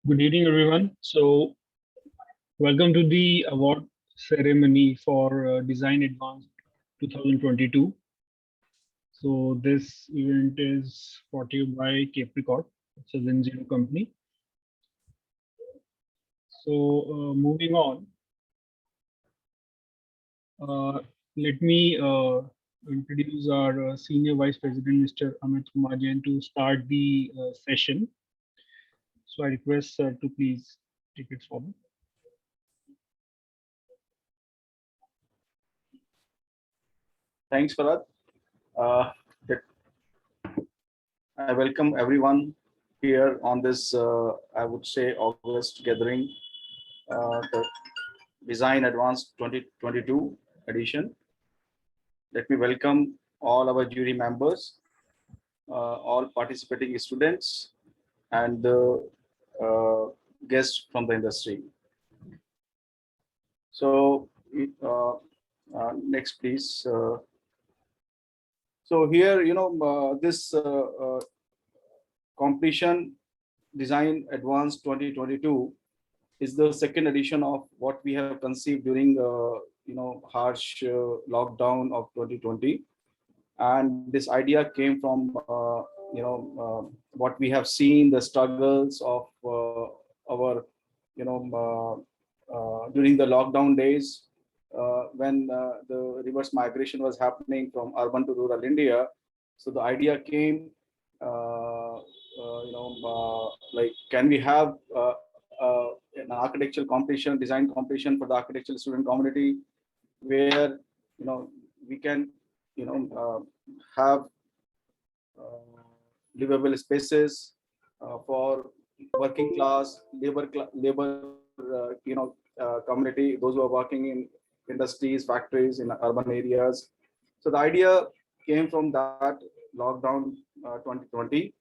Good evening, everyone. Welcome to the award ceremony for Design Advance 2022. This event is brought to you by Capricorn. It's a Zin Zero company. Moving on, uh, let me introduce our Senior Vice President, Mr. Amit Kumar Jain, to start the session. So I request sir to please take it forward. Thanks, Farad. Uh, I welcome everyone here on this, I would say, August gathering, the Design Advance 2022 edition. Let me welcome all our jury members, all participating students, and the guests from the industry. So, next, please. So here, this competition Design Advance 2022 is the second edition of what we have conceived during harsh lockdown of 2020, and this idea came from what we have seen, the struggles of our you know during the lockdown days, when the reverse migration was happening from urban to rural India. So the idea came, like, can we have an architectural competition, design competition for the architectural student community, where we can have livable spaces for working class labor community, those who are working in industries, factories in urban areas. So the idea came from that lockdown 2020,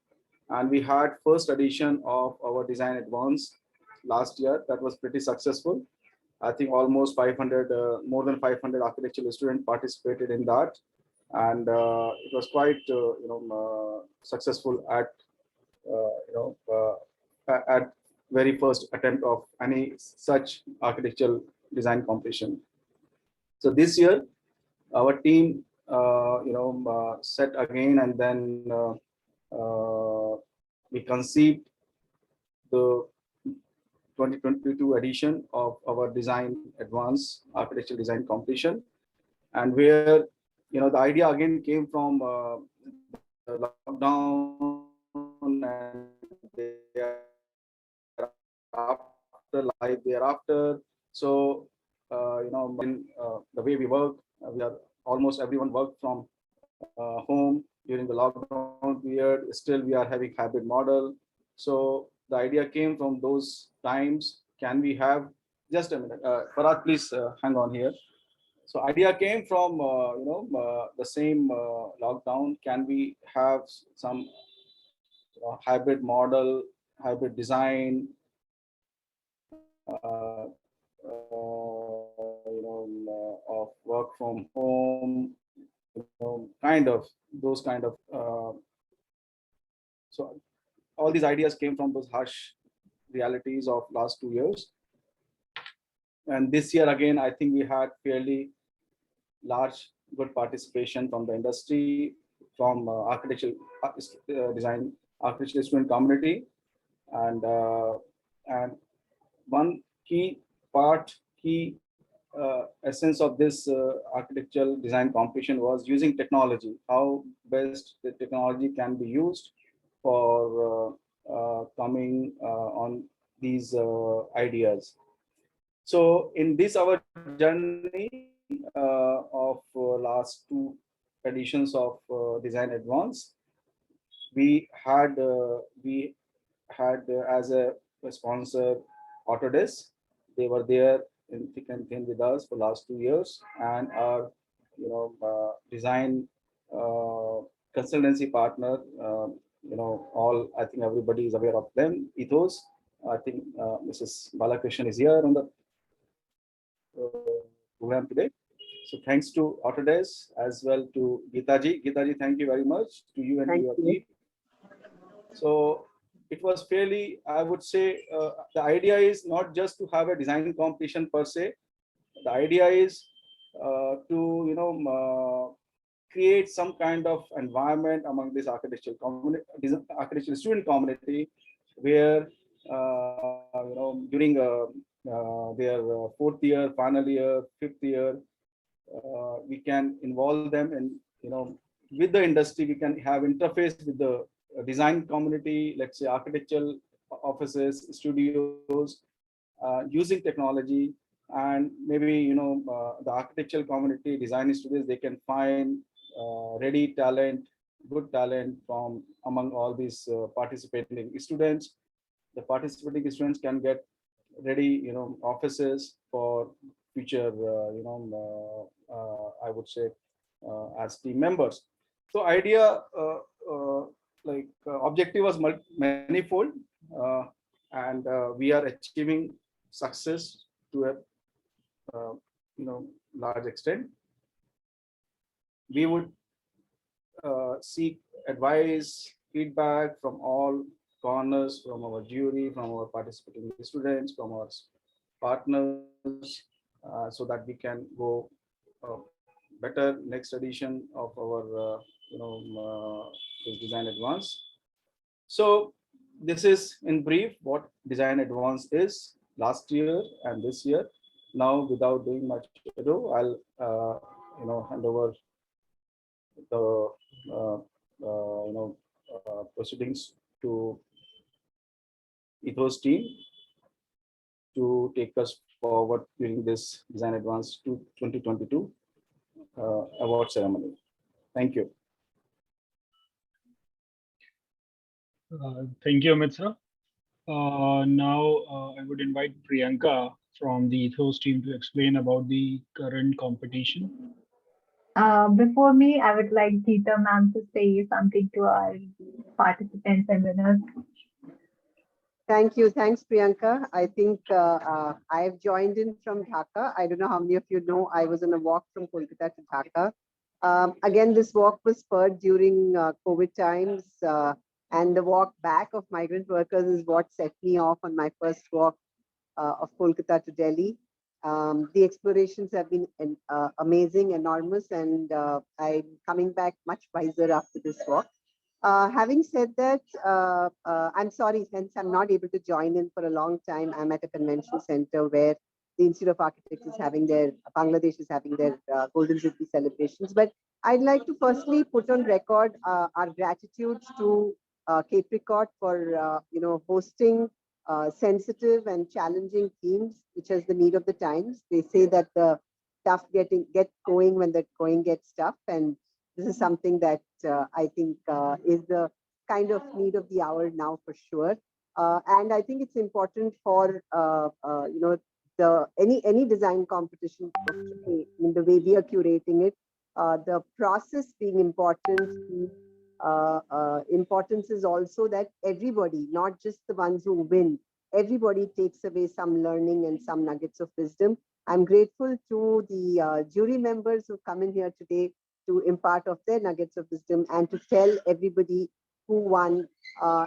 and we had first edition of our Design Advance last year. That was pretty successful. I think almost 500, more than 500 architectural students participated in that, and it was quite successful at at very first attempt of any such architectural design competition. So this year, our team set again, and then we conceived the 2022 edition of our Design Advance architectural design competition, and where the idea again came from the lockdown and life thereafter. So in the way we work, we are almost everyone worked from home during the lockdown period. Still we are having hybrid model. So the idea came from those times. Can we have, just a minute, Farad, please hang on here. So idea came from the same lockdown. Can we have some hybrid model, hybrid design, of work from home, kind of those kind of. So all these ideas came from those harsh realities of last 2 years. And this year again, I think we had fairly large, good participation from the industry, from architectural design, architectural student community, and one key essence of this architectural design competition was using technology. How best the technology can be used for coming on these ideas. So in this our journey of last two editions of Design Advance, we had as a sponsor Autodesk. They were there in thick and thin with us for last 2 years, and our design consultancy partner. All, I think everybody is aware of them. Ethos. I think Mrs. Balakrishnan is here on the program today. So thanks to Autodesk as well to Geetaji. Geetaji, thank you very much to you and to your team. So it was fairly, I would say, the idea is not just to have a design competition per se. The idea is to, create some kind of environment among this architectural community, architectural student community, where during their fourth year, final year, fifth year, we can involve them in, with the industry. We can have interface with the design community, let's say architectural offices, studios, using technology. And maybe, the architectural community, design studios, they can find ready talent, good talent from among all these participating students. The participating students can get ready, offices for future, I would say, as team members. So idea, objective was manifold, uh, and we are achieving success to a, uh, large extent. We would seek advice, feedback from all corners, from our jury, from our participating students, from our partners, so that we can go uh, better next edition of our, this Design Advance. So this is in brief what Design Advance is last year and this year. Now, without doing much ado, I'll hand over the proceedings to Ethos team to take us forward during this Design Advance to 2022 award ceremony. Thank you. Thank you, Amit sir. Now, I would invite Priyanka from the Ethos team to explain about the current competition. Before me, I would like Geeta ma'am to say something to our participants and winners. Thank you. Thanks, Priyanka. I think I've joined in from Dhaka. I don't know how many of you know I was on a walk from Kolkata to Dhaka. Again, this walk was spurred during COVID times, and the walk back of migrant workers is what set me off on my first walk of Kolkata to Delhi. The explorations have been amazing, enormous, and I'm coming back much wiser after this walk. Having said that, I'm sorry, since I'm not able to join in for a long time. I'm at a convention center where the Institute of Architects is having their, Bangladesh is having their Golden Jubilee celebrations. But I'd like to firstly put on record our gratitude to Capricorn for, hosting sensitive and challenging themes, which is the need of the times. They say that the tough get going when the going gets tough, and this is something that I think is the kind of need of the hour now for sure. And I think it's important for the any design competition of today, in the way we are curating it, the process being important. Importance is also that everybody, not just the ones who win, everybody takes away some learning and some nuggets of wisdom. I'm grateful to the jury members who come in here today to impart of their nuggets of wisdom and to tell everybody who won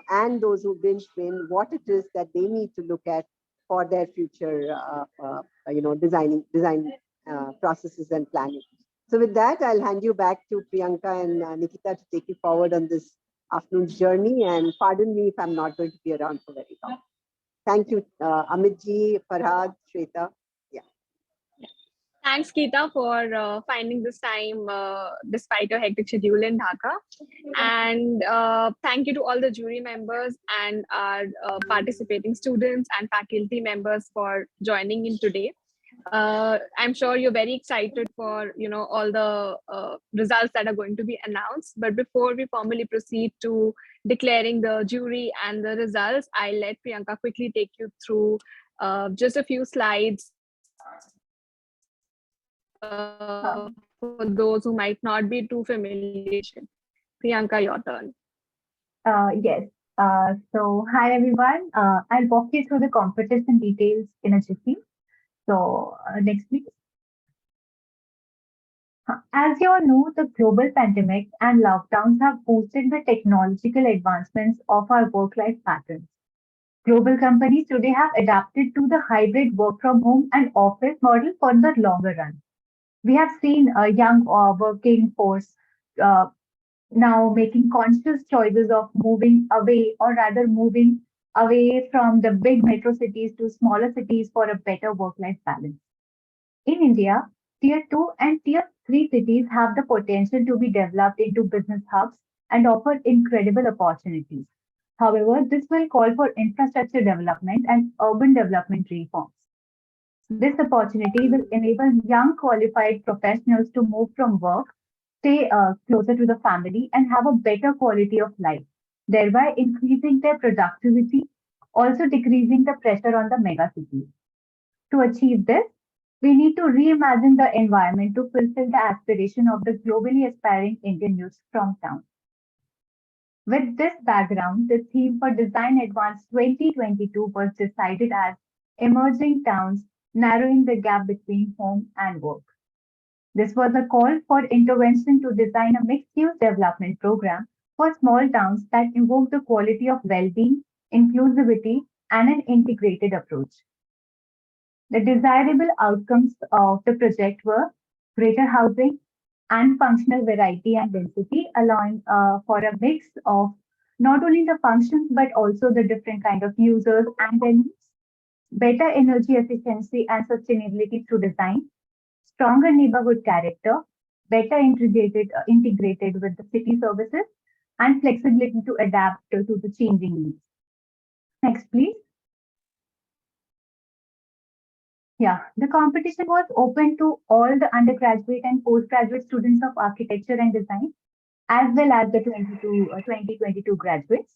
and those who didn't win what it is that they need to look at for their future, design processes and planning. So with that, I'll hand you back to Priyanka and Nikita to take you forward on this afternoon's journey. And pardon me if I'm not going to be around for very long. Thank you, Amitji, Farhad, Shweta. Thanks, Geeta, for finding this time despite your hectic schedule in Dhaka. And thank you to all the jury members and our participating students and faculty members for joining in today. I'm sure you're very excited for all the results that are going to be announced. But before we formally proceed to declaring the jury and the results, I'll let Priyanka quickly take you through just a few slides for those who might not be too familiar. Priyanka, your turn. Yes. So hi everyone. I'll walk you through the competition details in a jiffy. So next please. As you all know, the global pandemic and lockdowns have boosted the technological advancements of our work-life patterns. Global companies today have adapted to the hybrid work from home and office model for the longer run. We have seen a young working force uh, now making conscious choices of moving away, or rather moving away from the big metro cities to smaller cities for a better work-life balance. In India, Tier 2 and Tier 3 cities have the potential to be developed into business hubs and offer incredible opportunities. However, this will call for infrastructure development and urban development reforms. This opportunity will enable young qualified professionals to move from work, stay closer to the family, and have a better quality of life, thereby increasing their productivity, also decreasing the pressure on the mega cities. To achieve this, we need to reimagine the environment to fulfill the aspiration of the globally aspiring Indian youth from town. With this background, the theme for Design Advance 2022 was decided as Emerging Towns, Narrowing the Gap Between Home and Work. This was a call for intervention to design a mixed-use development program for small towns that invoke the quality of well-being, inclusivity, and an integrated approach. The desirable outcomes of the project were greater housing and functional variety and density, allowing for a mix of not only the functions but also the different kind of users and their needs, better energy efficiency and sustainability through design, stronger neighborhood character, better integrated with the city services, and flexibility to adapt to the changing needs. Next, please. Yeah, the competition was open to all the undergraduate and postgraduate students of architecture and design, as well as the 2022 graduates.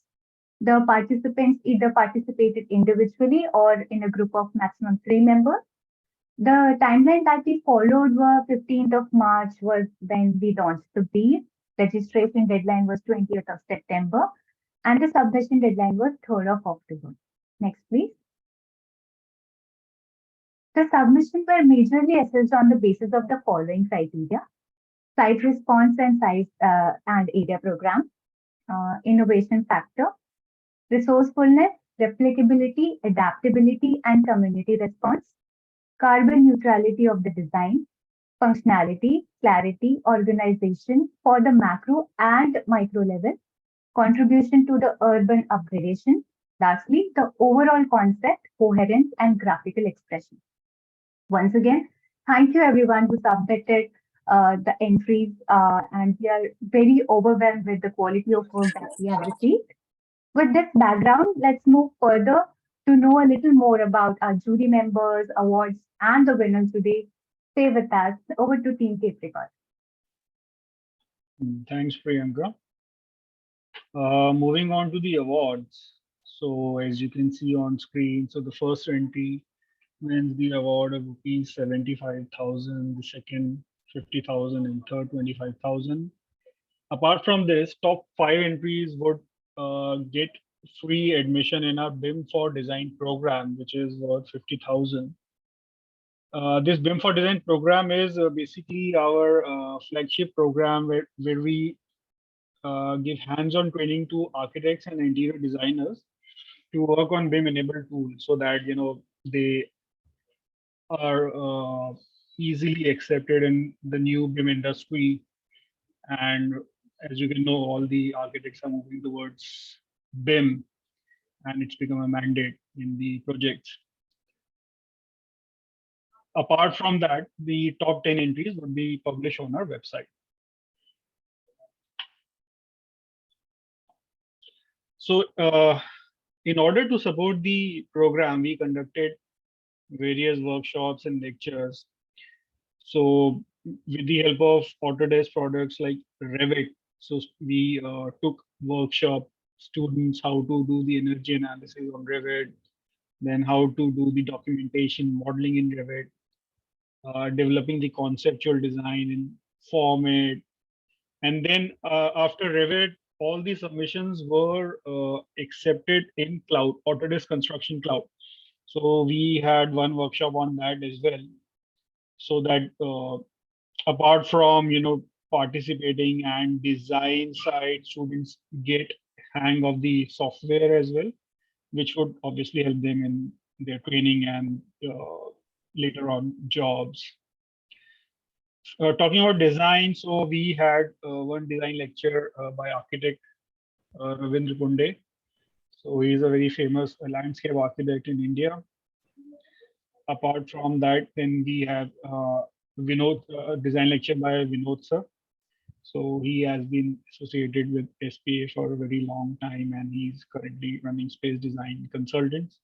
The participants either participated individually or in a group of maximum 3 members. The timeline that we followed was 15th of March was when we launched the brief. Registration deadline was 20th of September, and the submission deadline was 3rd of October. Next, please. The submissions were majorly assessed on the basis of the following criteria: site response and size and area program, innovation factor, resourcefulness, replicability, adaptability, and community response, carbon neutrality of the design, functionality, clarity, organization for the macro and micro level, contribution to the urban upgradation, lastly, the overall concept, coherence, and graphical expression. Once again, thank you everyone who submitted the entries, and we are very overwhelmed with the quality of work that we have received. With this background, let's move further to know a little more about our jury members, awards, and the winners today. Stay with us. Over to Team Capricorn. Thanks, Priyanka. Moving on to the awards. So as you can see on screen, so the first entry wins the award of rupees 75,000, the second 50,000, and third 25,000. Apart from this, top 5 entries would get free admission in our BIM for Design program, which is worth 50,000. This BIM for Design program is basically our flagship program where we give hands-on training to architects and interior designers to work on BIM-enabled tools so that they are easily accepted in the new BIM industry. And as you can know, all the architects are moving towards BIM, and it's become a mandate in the projects. Apart from that, the top 10 entries would be published on our website. So in order to support the program, we conducted various workshops and lectures. So with the help of Autodesk products like Revit, so we took workshop students how to do the energy analysis on Revit, then how to do the documentation modeling in Revit, developing the conceptual design in Format. And then after Revit, all the submissions were accepted in cloud, Autodesk Construction Cloud. So we had one workshop on that as well, so that apart from participating and design side, students get hang of the software as well, which would obviously help them in their training and later on jobs. Talking about design, so we had one design lecture by architect Ravindra Kunde. So he is a very famous landscape architect in India. Apart from that, then we have Vinod, design lecture by Vinod sir. So he has been associated with SPA for a very long time, and he's currently running space design consultants.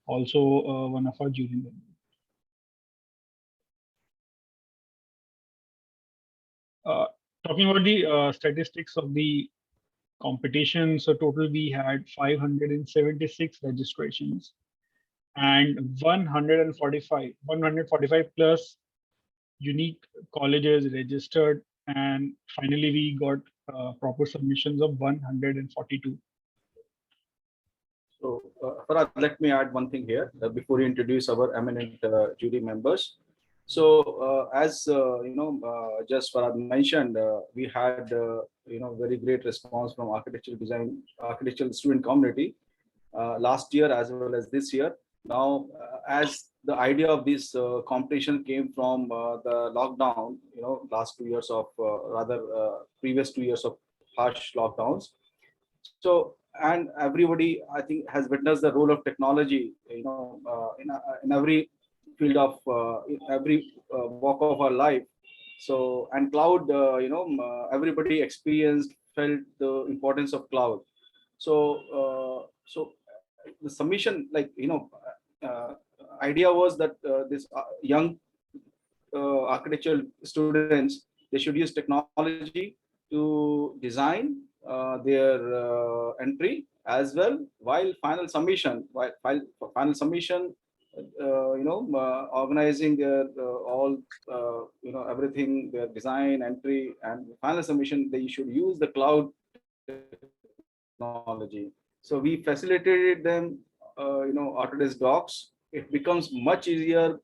Also, one of our jury members. Talking about the statistics of the competition, so total we had 576 registrations and 145 plus unique colleges registered, and finally we got proper submissions of 142. So, Farhad, let me add one thing here before you introduce our eminent jury members. So, as just Farhad mentioned, we had very great response from architectural student community last year as well as this year. Now, as the idea of this competition came from the lockdown, last 2 years of previous 2 years of harsh lockdowns. So, and everybody, I think, has witnessed the role of technology, in every field of in every walk of our life. So, and cloud, everybody experienced, felt the importance of cloud. So the submission, uh, idea was that this young architectural students, they should use technology to design their entry as well, while for final submission, organizing their all everything, their design, entry, and final submission, they should use the cloud technology. So we facilitated them, Autodesk Docs. It becomes much easier,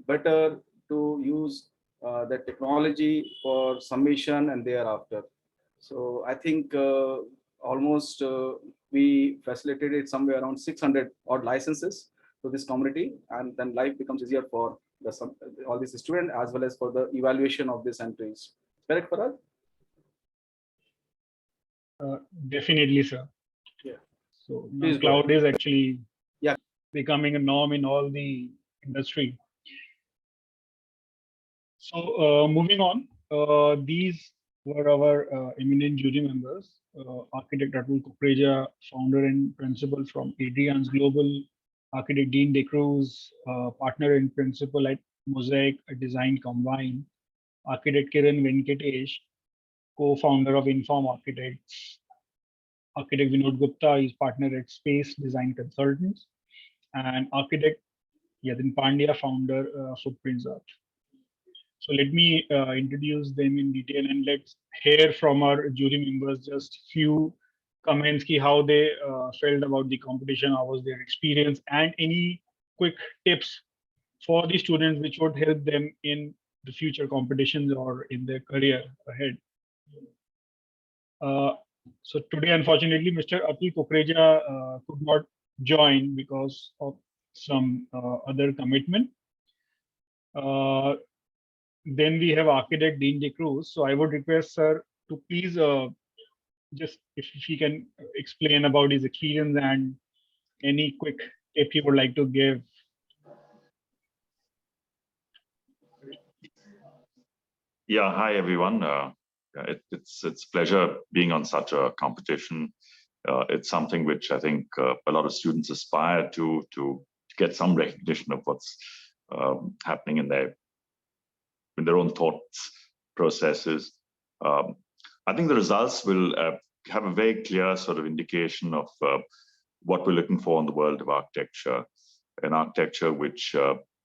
better to use the technology for submission and thereafter. So I think almost we facilitated somewhere around 600 odd licenses to this community, and then life becomes easier for all these students as well as for the evaluation of these entries. Correct, Farhad? Definitely, sir. Yeah. So now Please go cloud ahead. is actually Yeah. becoming a norm in all the industry. So moving on, these were our eminent jury members. Architect Atul Kukreja, founder and principal from Adrian's Global, Architect Dean De Cruz, partner and principal at Mosaic Design Combine, Architect Kiran Venkatesh, co-founder of Inform Architects, Architect Vinod Gupta is partner at Space Design Consultants, and Architect Yadin Pandya, founder Footprints Art. So let me introduce them in detail, and let's hear from our jury members just few comments ki how they felt about the competition, how was their experience, and any quick tips for the students which would help them in the future competitions or in their career ahead. So today, unfortunately, Mr. Atul Kukreja could not join because of some other commitment. Then we have architect Dean De Cruz. So I would request sir to please just if he can explain about his experience and any quick tip he would like to give. Yeah, hi everyone. It's a pleasure being on such a competition. It's something which I think a lot of students aspire to get some recognition of what's happening in their own thoughts processes. I think the results will have a very clear sort of indication of what we're looking for in the world of architecture, an architecture which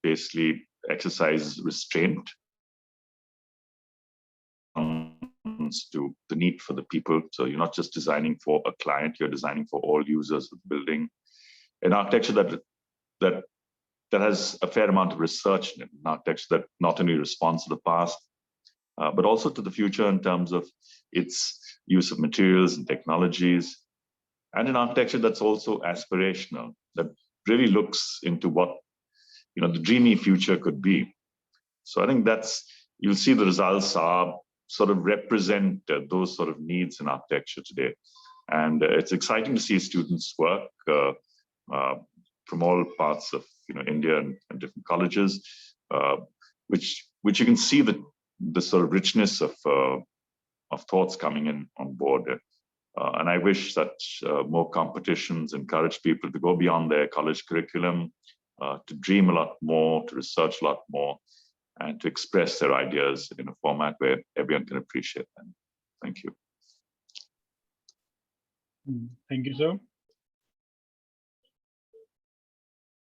basically exercises restraint to the need for the people. So you're not just designing for a client, you're designing for all users of the building. An architecture that has a fair amount of research in it, an architecture that not only responds to the past, but also to the future in terms of its use of materials and technologies, and an architecture that's also aspirational, that really looks into what the dreamy future could be. So I think you'll see the results are sort of represent those sort of needs in architecture today. And it's exciting to see students work from all parts of India and different colleges, which you can see the sort of richness of thoughts coming in on board. And I wish that more competitions encourage people to go beyond their college curriculum, to dream a lot more, to research a lot more, and to express their ideas in a format where everyone can appreciate them. Thank you. Thank you, sir.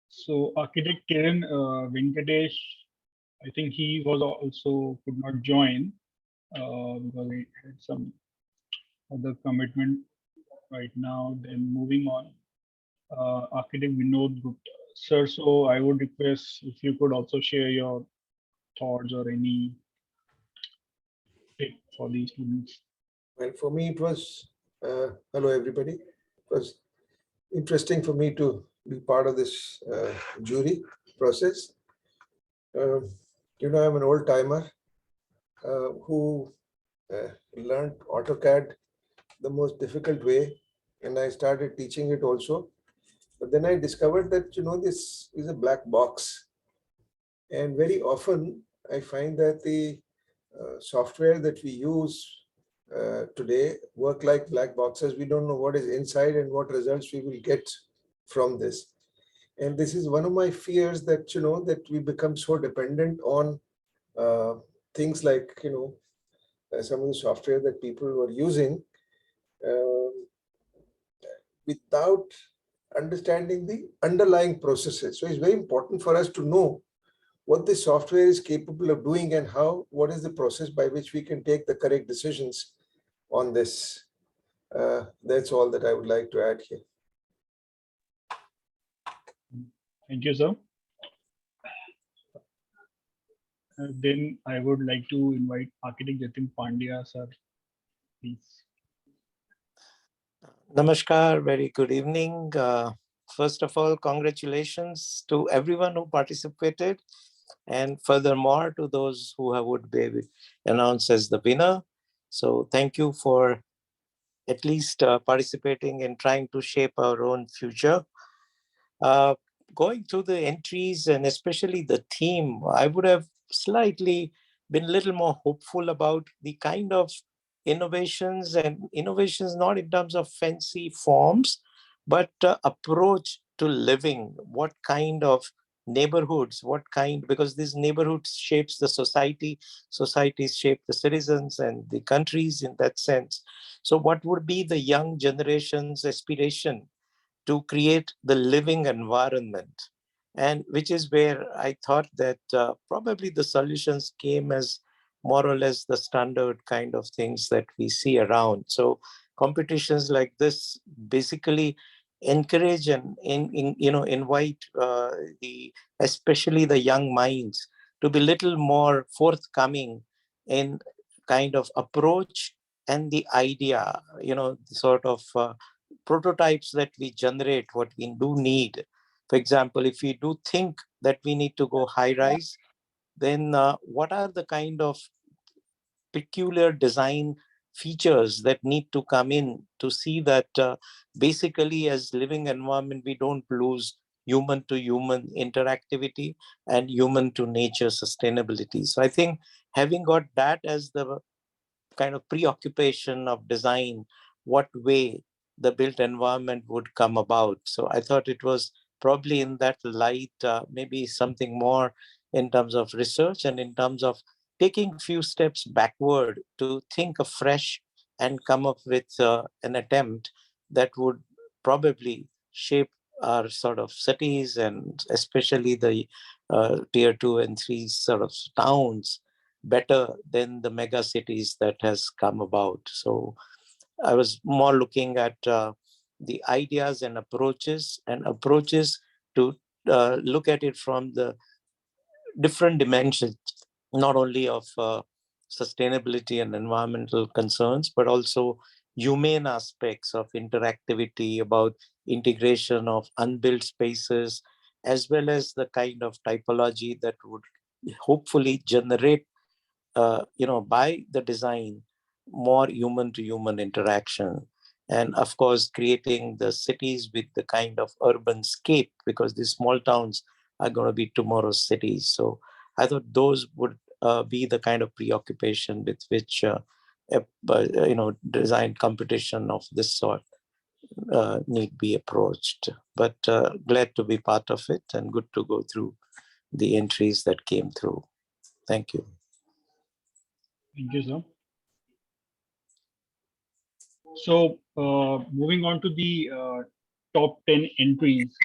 So architect Kiran Venkatesh, I think he was also could not join because he had some other commitment right now. Then moving on, architect Vinod Gupta. Sir, so I would request if you could also share your thoughts or any tip for these students. Well, for me, it was, hello everybody. It was interesting for me to be part of this jury process. I'm an old timer who learned AutoCAD the most difficult way, and I started teaching it also. But then I discovered that, this is a black box. And very often I find that the software that we use today work like black boxes. We don't know what is inside and what results we will get from this. And this is one of my fears, that, that we become so dependent on things like, some of the software that people were using without understanding the underlying processes. So it's very important for us to know what the software is capable of doing and what is the process by which we can take the correct decisions on this. That's all that I would like to add here. Thank you, sir. Then I would like to invite architect Jatin Pandya, sir, please. Namaskar, very good evening. First of all, congratulations to everyone who participated, and furthermore to those who would be announced as the winner. So thank you for at least participating in trying to shape our own future. Going through the entries and especially the theme, I would have slightly been a little more hopeful about the kind of innovations, and innovations not in terms of fancy forms, but approach to living. What kind of neighborhoods, because this neighborhood shapes the societies shape the citizens and the countries in that sense. So what would be the young generation's aspiration to create the living environment? And which is where I thought that probably the solutions came as more or less the standard kind of things that we see around. So competitions like this basically encourage and invite especially the young minds to be little more forthcoming in kind of approach and the idea, sort of prototypes that we generate, what we do need. For example, if we do think that we need to go high rise, then what are the kind of peculiar design features that need to come in to see that basically as living environment, we don't lose human to human interactivity and human to nature sustainability. So I think having got that as the kind of preoccupation of design, what way the built environment would come about. So I thought it was probably in that light, maybe something more in terms of research and in terms of taking few steps backward to think afresh and come up with an attempt that would probably shape our sort of cities, and especially the tier 2 and 3 sort of towns better than the mega cities that has come about. So I was more looking at the ideas and approaches to look at it from the different dimensions, not only of sustainability and environmental concerns, but also humane aspects of interactivity, about integration of unbuilt spaces, as well as the kind of typology that would hopefully generate, by the design, more human to human interaction. And of course, creating the cities with the kind of urban scape, because these small towns are going to be tomorrow's cities. So I thought those would be the kind of preoccupation with which design competition of this sort need be approached. But glad to be part of it and good to go through the entries that came through. Thank you. Thank you, sir. So moving on to the top 10 entries.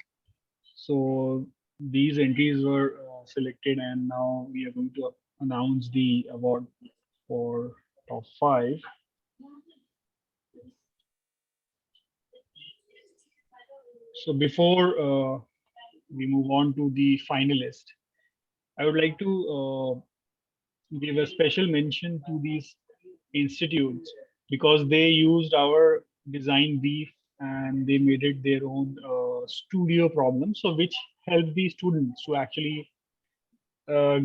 So these entries were selected, and now we are going to announce the award for top 5. So before we move on to the finalist, I would like to give a special mention to these institutes because they used our design brief and they made it their own studio problem. So which helped the students to actually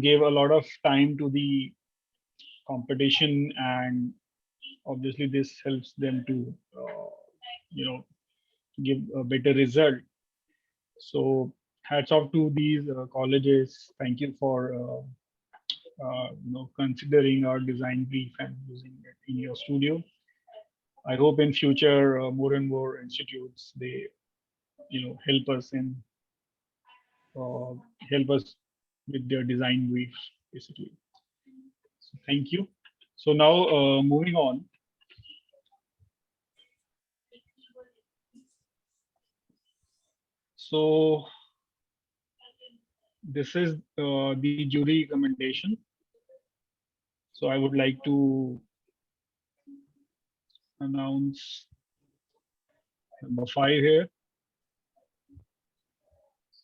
give a lot of time to the competition, and obviously this helps them to you know give a better result. So hats off to these colleges. Thank you for considering our design brief and using it in your studio. I hope in future more and more institutes they help us in uh, help us with their design briefs basically. So thank you. So now moving on. So this is the jury recommendation. So I would like to announce number 5 here.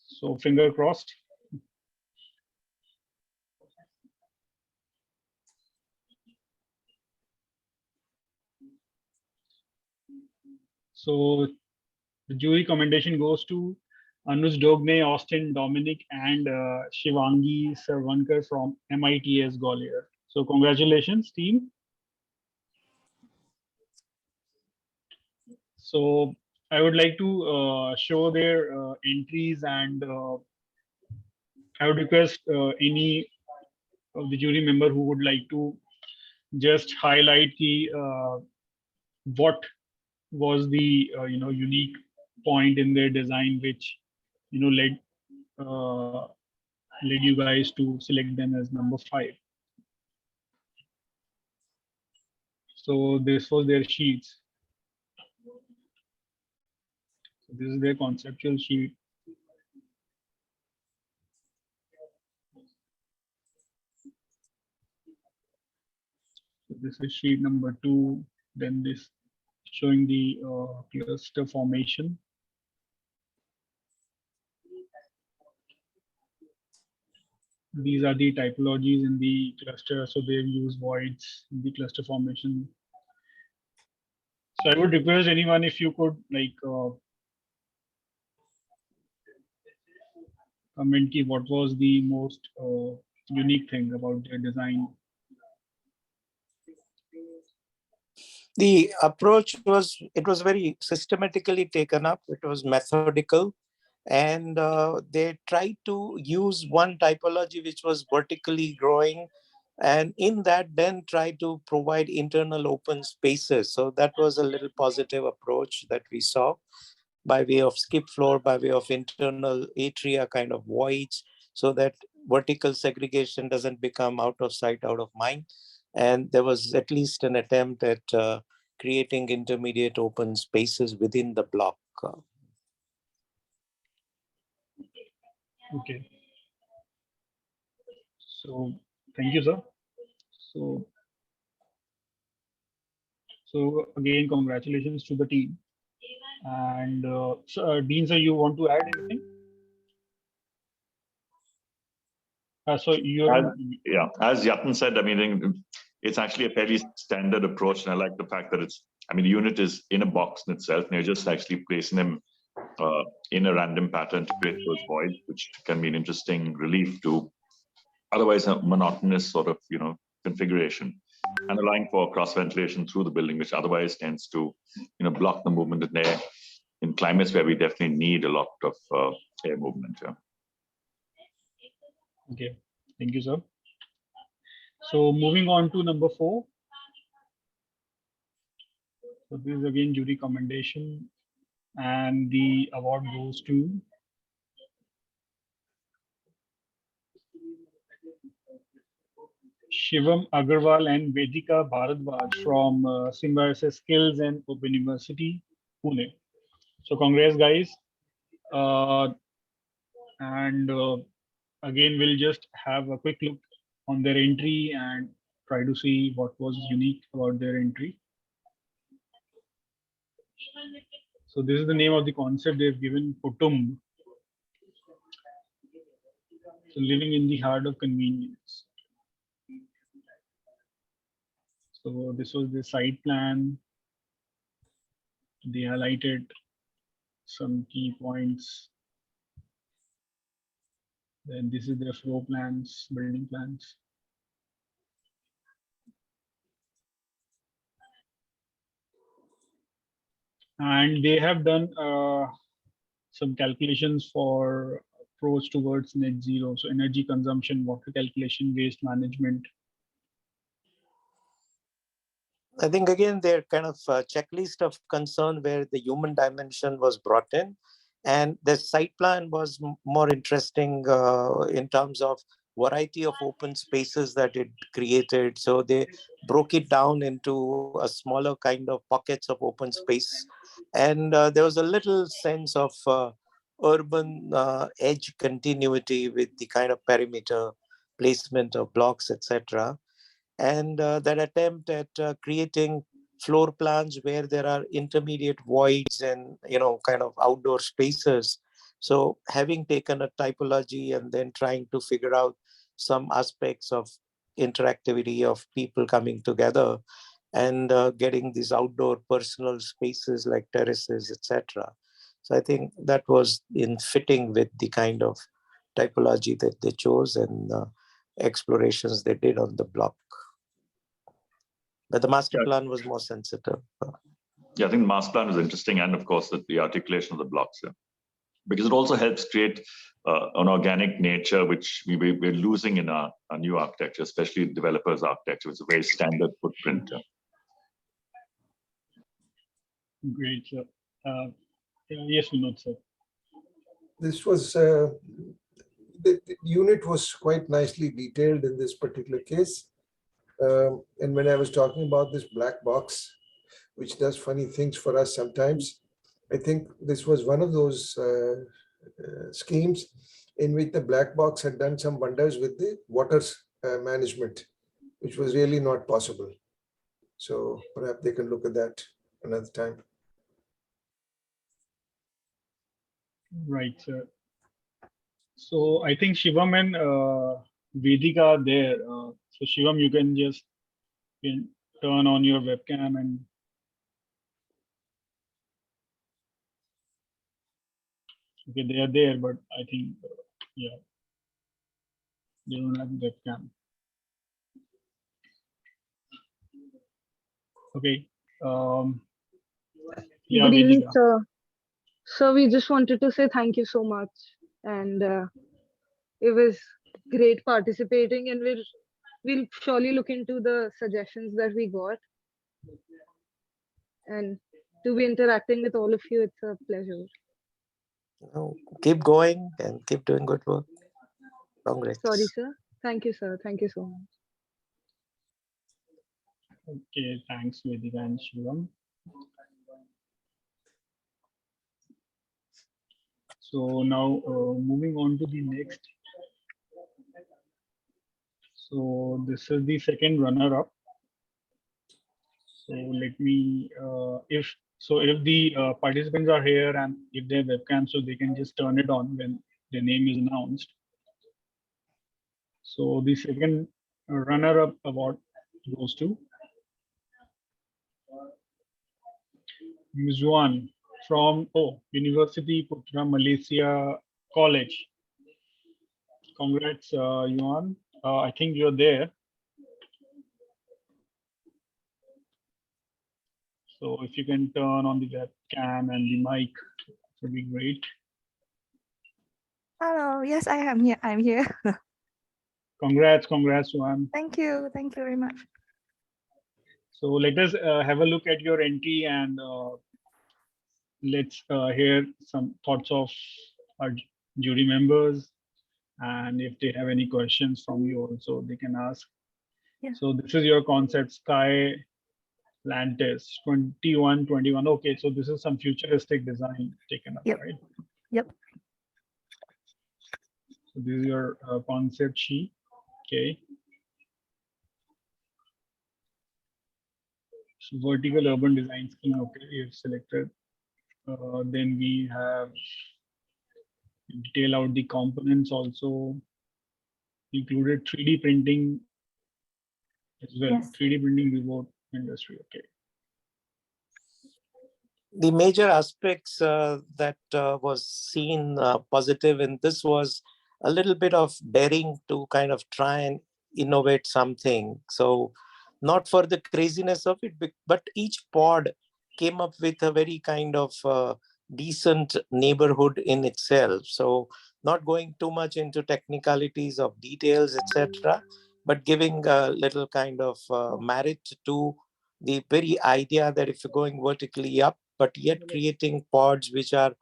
So finger crossed. So the jury commendation goes to Anuj Dogne, Austin Dominic, and Shivangi Sarvankar from MITS Gwalior. So congratulations, team. So I would like to show their entries, and I would request any of the jury member who would like to just highlight the what was the unique point in their design which led uh, led you guys to select them as number 5. So this was their sheets. So this is their conceptual sheet. So this is sheet number 2. Then this showing the cluster formation. These are the typologies in the cluster. So they've used voids in the cluster formation. So I would request anyone if you could comment ki what was the most unique thing about their design. The approach was, it was very systematically taken up. It was methodical. And they tried to use one typology which was vertically growing, and in that then try to provide internal open spaces. So that was a little positive approach that we saw, by way of skip floor, by way of internal atria kind of voids, so that vertical segregation doesn't become out of sight, out of mind. And there was at least an attempt at creating intermediate open spaces within the block. Okay. So thank you, sir. So again, congratulations to the team. And Dean, sir, you want to add anything? So you're Yeah, as Yatan said, I mean, it's actually a fairly standard approach. And I like the fact that it's, I mean, the unit is in a box in itself, and you're just actually placing them in a random pattern to create those voids, which can be an interesting relief to otherwise a monotonous sort of, configuration, and allowing for cross ventilation through the building, which otherwise tends to, block the movement in air in climates where we definitely need a lot of air movement. Yeah. Okay, thank you, sir. So moving on to number 4. So this is again jury commendation, and the award goes to Shivam Agarwal and Vedika Bharadwaj from Symbiosis Skills and Open University, Pune. So congrats, guys. And again, we'll just have a quick look on their entry and try to see what was unique about their entry. So this is the name of the concept they've given, Kutumb. So living in the heart of convenience. So this was the site plan. They highlighted some key points. Then this is their floor plans, building plans. And they have done some calculations for approach towards net zero. So energy consumption, water calculation, waste management. I think again, they're kind of a checklist of concern where the human dimension was brought in. And the site plan was more interesting in terms of variety of open spaces that it created. So they broke it down into a smaller kind of pockets of open space. And there was a little sense of urban edge continuity with the kind of perimeter placement of blocks, etc. And that attempt at creating floor plans where there are intermediate voids and kind of outdoor spaces. So having taken a typology and then trying to figure out some aspects of interactivity of people coming together and getting these outdoor personal spaces like terraces, etc. So I think that was in fitting with the kind of typology that they chose and explorations they did on the block. But the master plan was more sensitive. Yeah, I think the master plan was interesting, and of course the articulation of the blocks, because it also helps create an organic nature which we're losing in our new architecture, especially developers' architecture. It's a very standard footprint. Great, sir. Yes, Vinod, sir. This was, the unit was quite nicely detailed in this particular case. And when I was talking about this black box, which does funny things for us sometimes, I think this was one of those schemes in which the black box had done some wonders with the water management, which was really not possible. So perhaps they can look at that another time. Right, sir. So I think Shivam and Vedika are there. So Shivam, you can just turn on your webcam and okay, they are there, but I think yeah, they don't have webcam. Okay. Yeah, Good evening, Vedika. sir. So we just wanted to say thank you so much, and it was great participating, and we'll surely look into the suggestions that we got, and to be interacting with all of you, it's a pleasure. Keep going and keep doing good work. Congrats. Sorry, sir. Thank you, sir. Thank you so much. Okay, thanks, Vedika and Shivam. So now moving on to the next. So this is the second runner-up. So let me, if the participants are here and if they have webcam, so they can just turn it on when the name is announced. So the second runner-up award goes to Ms. Juan from University Putra Malaysia College. Congrats, Yuan. I think you're there. So if you can turn on the webcam and the mic, it would be great. Hello, yes, I am here. I'm here. Congrats, Yuan. Thank you very much. So let us have a look at your entry and let's hear some thoughts of our jury members. And if they have any questions from you also, they can ask. Yeah. So this is your concept, Sky Lantis 2121. Okay, so this is some futuristic design taken up, Yep. right? Yep. So this is your concept sheet. Okay. So vertical urban design scheme. Okay, you've selected. Then we have detail out the components also. Included 3D printing as well. Yes. 3D printing remote industry. Okay. The major aspects that was seen positive in this was a little bit of daring to kind of try and innovate something. So not for the craziness of it, but each pod came up with a very kind of decent neighborhood in itself. So not going too much into technicalities of details, etc., but giving a little kind of merit to the very idea that if you're going vertically up, but yet creating pods which are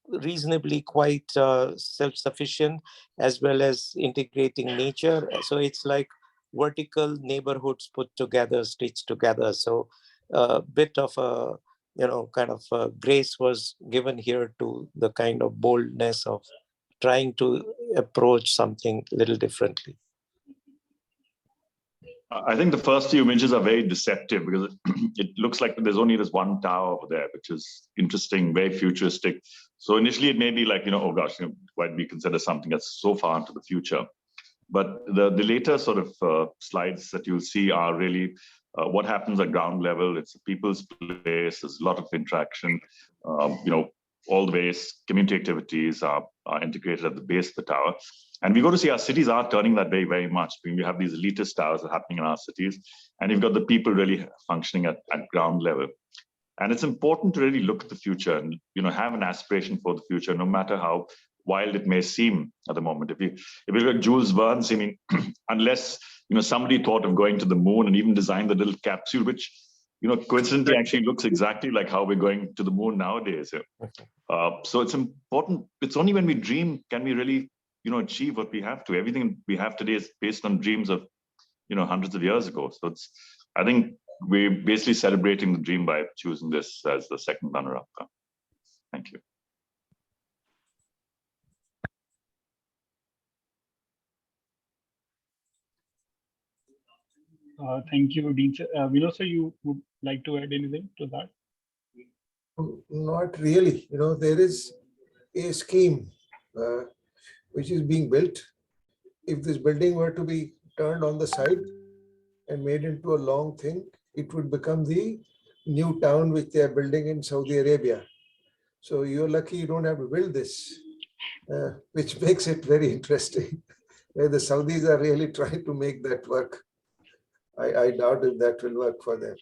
reasonably quite self-sufficient, as well as integrating nature. So it's like vertical neighborhoods put together, stitched together. So a bit of a, kind of grace was given here to the kind of boldness of trying to approach something a little differently. I think the first few images are very deceptive because it looks like there's only this one tower over there, which is interesting, very futuristic. So initially it may be like, oh gosh, why do we consider something that's so far into the future? But the later sort of slides that you'll see are really what happens at ground level. It's a people's place. There's a lot of interaction. All the ways community activities are integrated at the base of the tower. And we go to see our cities are turning that way very much. We have these elitist towers that are happening in our cities, and you've got the people really functioning at ground level. And it's important to really look at the future and have an aspiration for the future, no matter how wild it may seem at the moment. If you look at Jules Verne's, I mean, unless somebody thought of going to the moon and even designed the little capsule, which coincidentally actually looks exactly like how we're going to the moon nowadays. So it's important. It's only when we dream can we really achieve what we have to. Everything we have today is based on dreams of hundreds of years ago. So I think we're basically celebrating the dream by choosing this as the second runner-up. Thank you. Thank you, Dean. Vinod sir, you would like to add anything to that? Not really. There is a scheme which is being built. If this building were to be turned on the side and made into a long thing, it would become the new town which they are building in Saudi Arabia. So you're lucky you don't have to build this, which makes it very interesting. Where the Saudis are really trying to make that work. I doubt if that will work for them.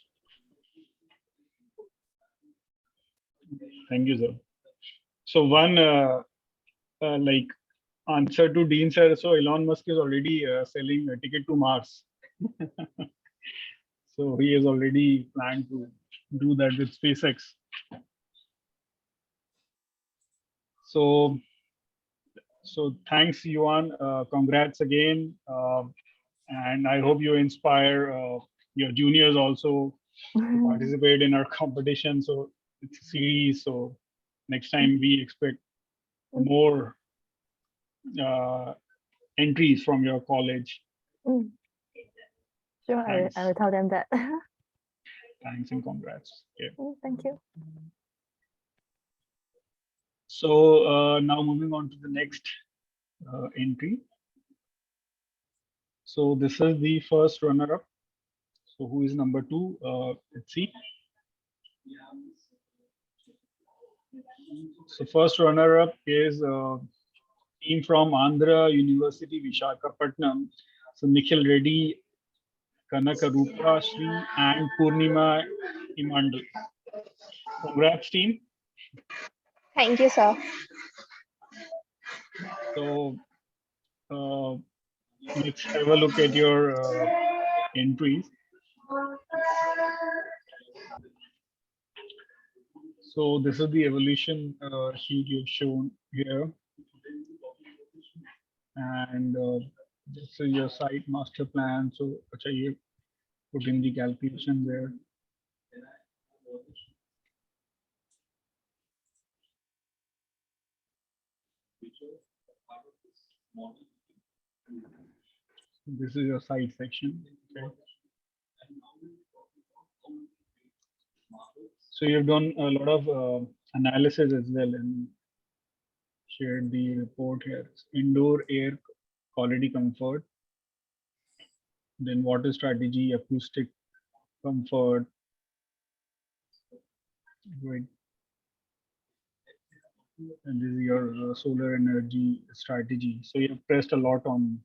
Thank you, sir. So one like answer to Dean sir. So Elon Musk is already selling a ticket to Mars. So he has already planned to do that with SpaceX. So thanks, Yuan. Congrats again. And I hope you inspire your juniors also to participate in our competition. So it's a series. So next time we expect more entries from your college. Sure, I will tell them that. Thanks and congrats. Okay. Thank you. So now moving on to the next entry. So this is the first runner-up. So who is number 2? Let's see. So first runner-up is team from Andhra University, Vishakhapatnam. So Nikhil Reddy, Kanakarupa Sri, and Purnima Imandal. Congrats, team. Thank you, sir. So let's have a look at your entries. So this is the evolution sheet you've shown here. And this is your site master plan. So you put in the calculation there. This is your site section. Okay. So you've done a lot of analysis as well and shared the report here. Indoor air quality comfort, then water strategy, acoustic comfort, right? And this is your solar energy strategy. So you have pressed a lot on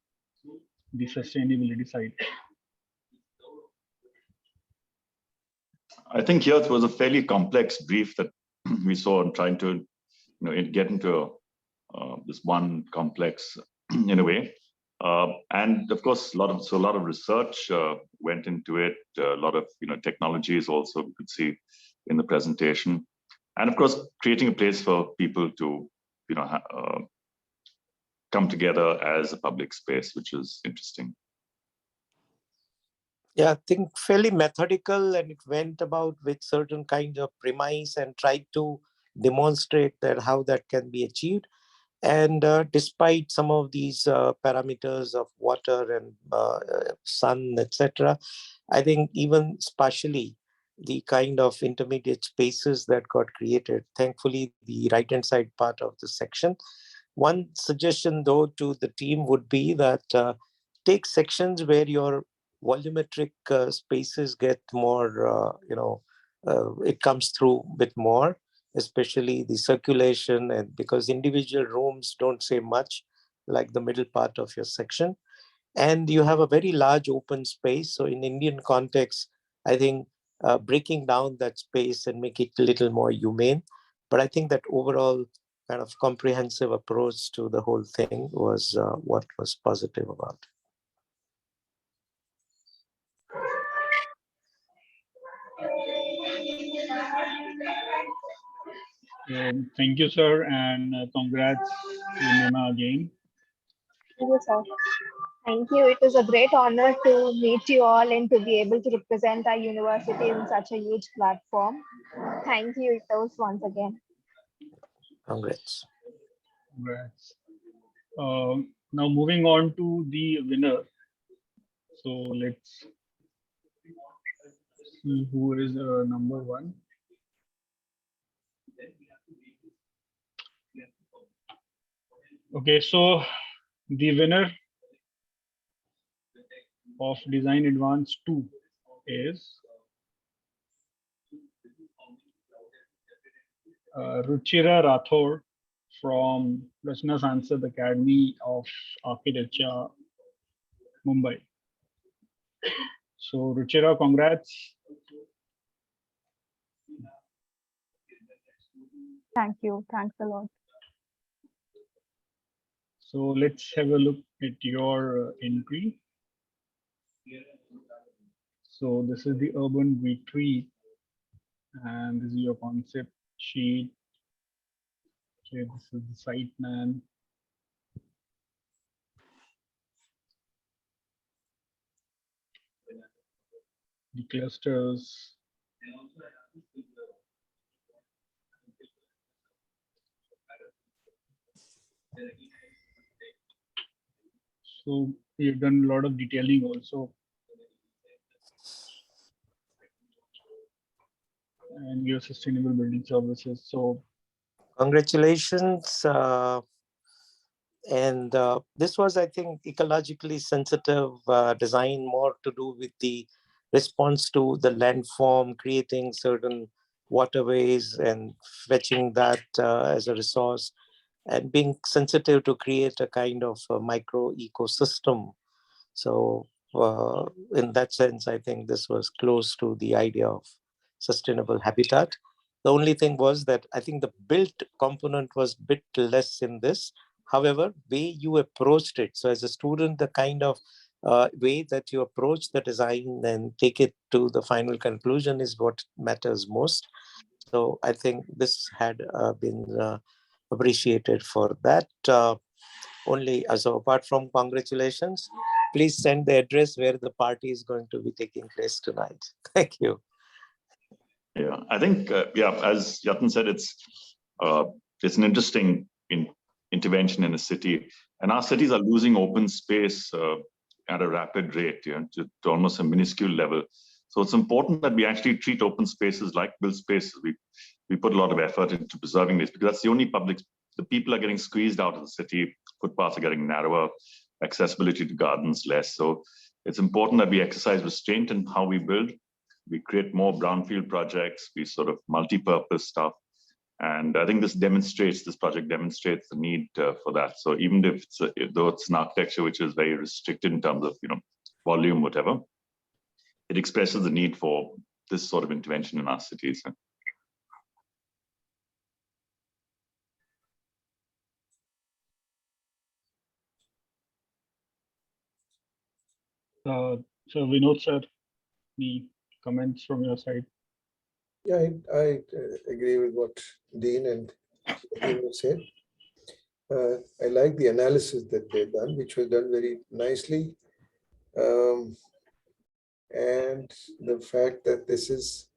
the sustainability side. I think here it was a fairly complex brief that we saw in trying to get into this one complex in a way. And of course, a lot of research went into it. A lot of technologies also we could see in the presentation, and of course, creating a place for people to come together as a public space, which is interesting. Yeah, I think fairly methodical, and it went about with certain kinds of premise and tried to demonstrate that how that can be achieved. And despite some of these parameters of water and sun, etc., I think even spatially, the kind of intermediate spaces that got created, thankfully, the right-hand side part of the section. One suggestion, though, to the team would be that take sections where your volumetric spaces get more, it comes through a bit more, especially the circulation, and because individual rooms don't say much, like the middle part of your section. And you have a very large open space. So in Indian context, I think breaking down that space and make it a little more humane. But I think that overall kind of comprehensive approach to the whole thing was what was positive about. Thank you, sir, and congrats to Nima again. Thank you, sir. Thank you. It is a great honor to meet you all and to be able to represent our university in such a huge platform. Thank you, Itos, once again. Congrats. Congrats. Now moving on to the winner. So let's see who is number 1. Okay, so the winner of Designaddvance 2 is Ruchira Rathore from Rachna Sansad Academy of Architecture, Mumbai. So Ruchira, congrats. Thank you. Thanks a lot. So let's have a look at your entry. So this is the urban retreat, and this is your concept sheet. Okay, this is the site plan. The clusters. So you've done a lot of detailing also. And your sustainable building services. So congratulations. And this was, I think, ecologically sensitive design, more to do with the response to the landform, creating certain waterways and fetching that as a resource, and being sensitive to create a kind of a micro ecosystem. So in that sense, I think this was close to the idea of sustainable habitat. The only thing was that I think the built component was a bit less in this. However, way you approached it. So as a student, the kind of way that you approach the design and take it to the final conclusion is what matters most. So I think this had been appreciated for that. Only so apart from congratulations, please send the address where the party is going to be taking place tonight. Thank you. Yeah, I think, yeah, as Yatin said, it's an interesting intervention in a city, and our cities are losing open space at a rapid rate, to almost a minuscule level. So it's important that we actually treat open spaces like built spaces. We put a lot of effort into preserving this, because that's the only public. The people are getting squeezed out of the city. Footpaths are getting narrower. Accessibility to gardens less. So it's important that we exercise restraint in how we build. We create more brownfield projects. We sort of multi-purpose stuff. And I think this project demonstrates the need for that. So even if though it's an architecture which is very restricted in terms of volume, whatever, it expresses the need for this sort of intervention in our cities. So Vinod sir, the comments from your side. Yeah, I agree with what Dean and Dean said. I like the analysis that they've done, which was done very nicely. And the fact that this is,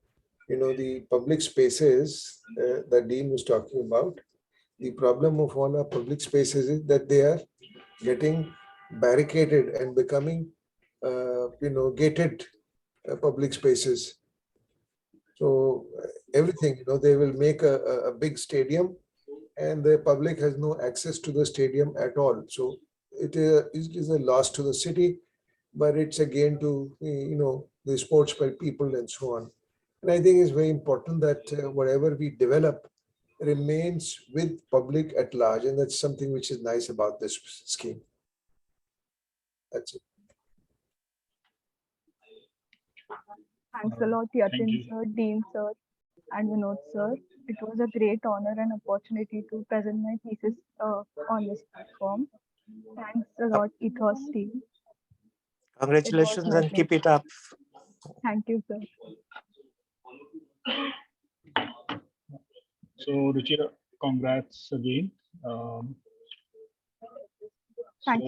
the public spaces that Dean was talking about. The problem of all our public spaces is that they are getting barricaded and becoming, gated public spaces. So everything, they will make a big stadium and the public has no access to the stadium at all. So it is a loss to the city, but it's a gain to, the sports people and so on. And I think it's very important that whatever we develop remains with public at large. And that's something which is nice about this scheme. That's it. Thanks a lot, Thank Yatin you. sir, Dean sir, and Vinod sir. It was a great honor and opportunity to present my thesis on this platform. Thanks a lot, Ethos team. It was Congratulations my and keep pleasure. it up. Thank you, sir. So Ruchira, congrats again. Thank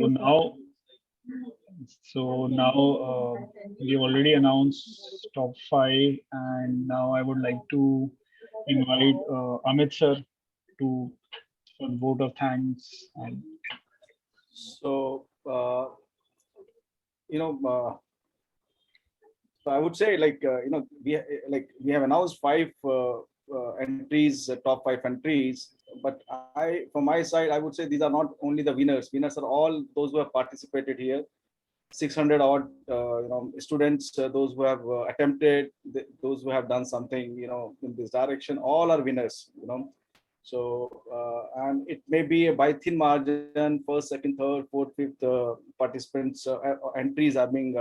So you, sir. now, we've already announced top 5, and now I would like to invite Amit sir to for vote of thanks. And So, so I would say, we have announced 5 entries, top 5 entries. But from my side, I would say these are not only the winners. Winners are all those who have participated here. 600 odd, students, those who have attempted, those who have done something, in this direction, all are winners. So, and it may be by thin margin, first, second, third, fourth, fifth participants entries are being,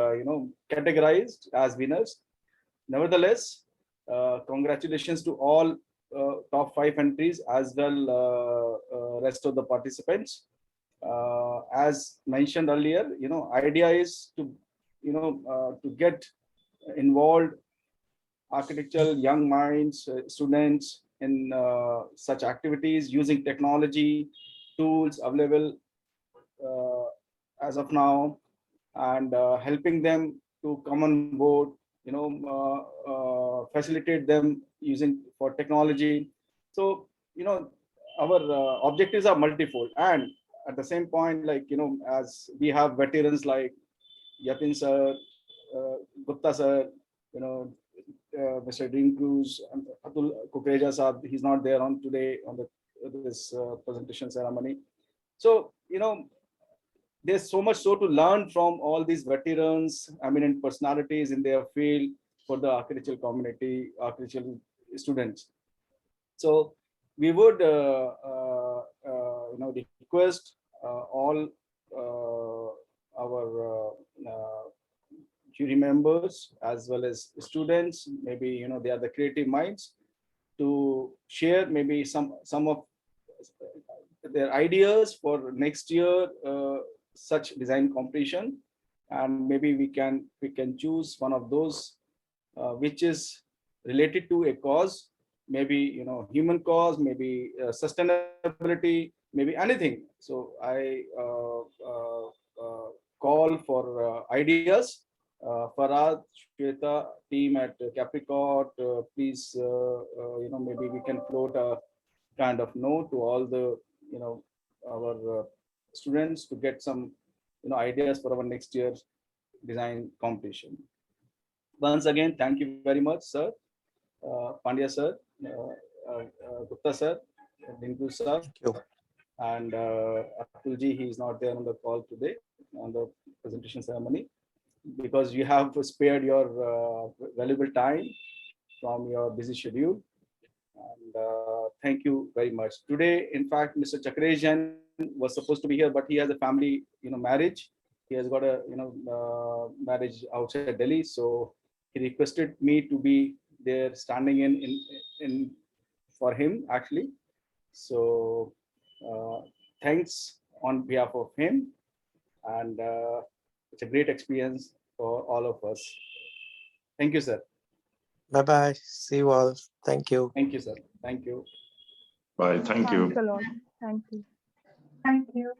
categorized as winners. Nevertheless, congratulations to all top 5 entries as well, rest of the participants. As mentioned earlier, idea is to, to get involved architectural young minds, students in such activities using technology, tools available as of now, and helping them to come on board, facilitate them using for technology. So, our objectives are multifold, and at the same point, as we have veterans like Yatin sir, Gupta sir, Mr. Dean Cruz, and Atul Kukreja sir, he's not there on today on this presentation ceremony. So, there's so much so to learn from all these veterans, eminent personalities in their field for the architectural community, architectural students. So we would, request all our jury members as well as students. Maybe they are the creative minds to share maybe some of their ideas for next year such design competition, and maybe we can choose one of those which is related to a cause, maybe human cause, maybe sustainability, maybe anything. So I call for ideas. Farad, Shweta, team at Capricorn, please, maybe we can float a kind of note to all the, our students to get some, ideas for our next year's design competition. Once again, thank you very much, sir, Pandya sir, Gupta sir, Dinku sir, Thank you. and Atulji. He is not there on the call today on the presentation ceremony, because you have spared your valuable time from your busy schedule. And thank you very much. Today, in fact, Mr. Chakrejan was supposed to be here, but he has a family, marriage. He has got a, marriage outside Delhi. So he requested me to be there standing in for him actually. So thanks on behalf of him. And it's a great experience for all of us. Thank you, sir. Bye-bye. See you all. Thank you. Thank you, sir. Thank you. Bye. Thank you. Thanks a lot. Thank you. Thank you.